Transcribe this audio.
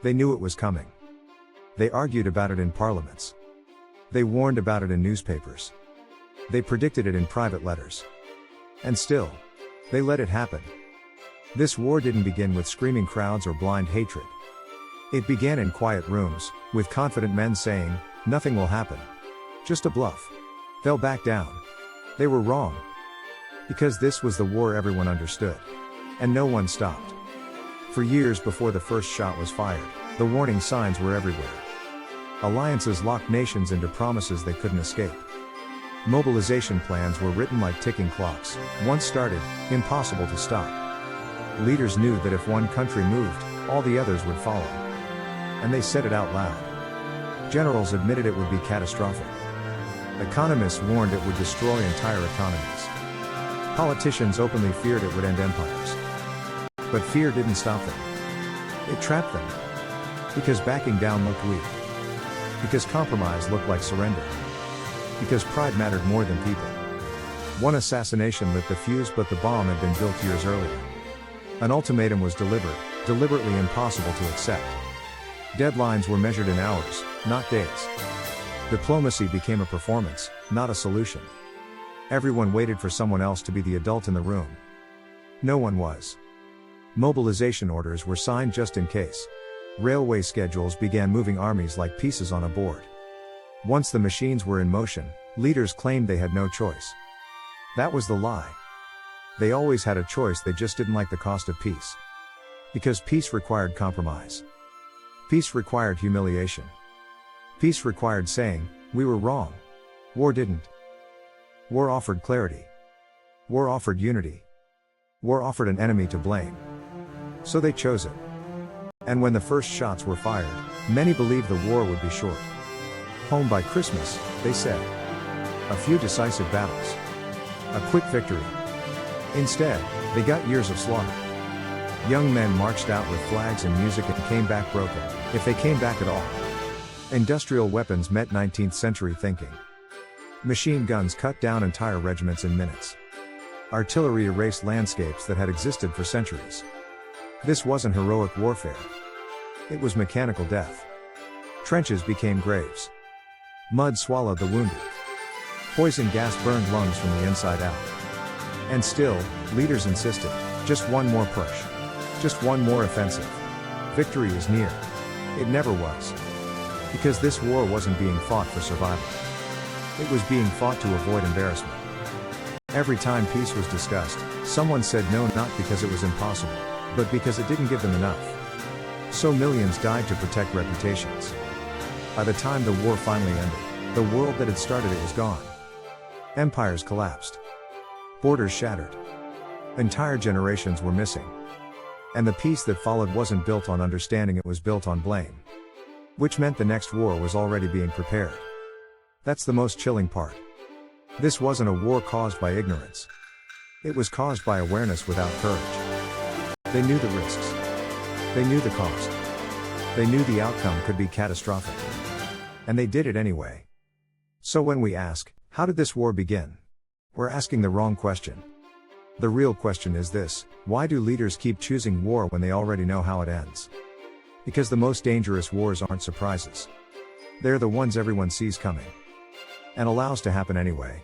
They knew it was coming. They argued about it in parliaments. They warned about it in newspapers. They predicted it in private letters. And still, they let it happen. This war didn't begin with screaming crowds or blind hatred. It began in quiet rooms, with confident men saying, "Nothing will happen. Just a bluff. They'll back down." They were wrong. Because this was the war everyone understood. And no one stopped. For years before the first shot was fired, the warning signs were everywhere. Alliances locked nations into promises they couldn't escape. Mobilization plans were written like ticking clocks, once started, impossible to stop. Leaders knew that if one country moved, all the others would follow. And they said it out loud. Generals admitted it would be catastrophic. Economists warned it would destroy entire economies. Politicians openly feared it would end empires. But fear didn't stop them. It trapped them. Because backing down looked weak. Because compromise looked like surrender. Because pride mattered more than people. One assassination lit the fuse, but the bomb had been built years earlier. An ultimatum was delivered, deliberately impossible to accept. Deadlines were measured in hours, not days. Diplomacy became a performance, not a solution. Everyone waited for someone else to be the adult in the room. No one was. Mobilization orders were signed just in case. Railway schedules began moving armies like pieces on a board. Once the machines were in motion, leaders claimed they had no choice. That was the lie. They always had a choice, they just didn't like the cost of peace. Because peace required compromise. Peace required humiliation. Peace required saying, "We were wrong." War didn't. War offered clarity. War offered unity. War offered an enemy to blame. So they chose it. And when the first shots were fired, many believed the war would be short. Home by Christmas, they said. A few decisive battles. A quick victory. Instead, they got years of slaughter. Young men marched out with flags and music and came back broken, if they came back at all. Industrial weapons met 19th century thinking. Machine guns cut down entire regiments in minutes. Artillery erased landscapes that had existed for centuries. This wasn't heroic warfare. It was mechanical death. Trenches became graves. Mud swallowed the wounded. Poison gas burned lungs from the inside out. And still, leaders insisted, just one more push. Just one more offensive. Victory is near. It never was. Because this war wasn't being fought for survival. It was being fought to avoid embarrassment. Every time peace was discussed, someone said no, not because it was impossible, but because it didn't give them enough. So millions died to protect reputations. By the time the war finally ended, the world that had started it was gone. Empires collapsed. Borders shattered. Entire generations were missing. And the peace that followed wasn't built on understanding, it was built on blame. Which meant the next war was already being prepared. That's the most chilling part. This wasn't a war caused by ignorance. It was caused by awareness without courage. They knew the risks. They knew the cost. They knew the outcome could be catastrophic. And they did it anyway. So when we ask, how did this war begin? We're asking the wrong question. The real question is this: why do leaders keep choosing war when they already know how it ends? Because the most dangerous wars aren't surprises. They're the ones everyone sees coming. And allows to happen anyway.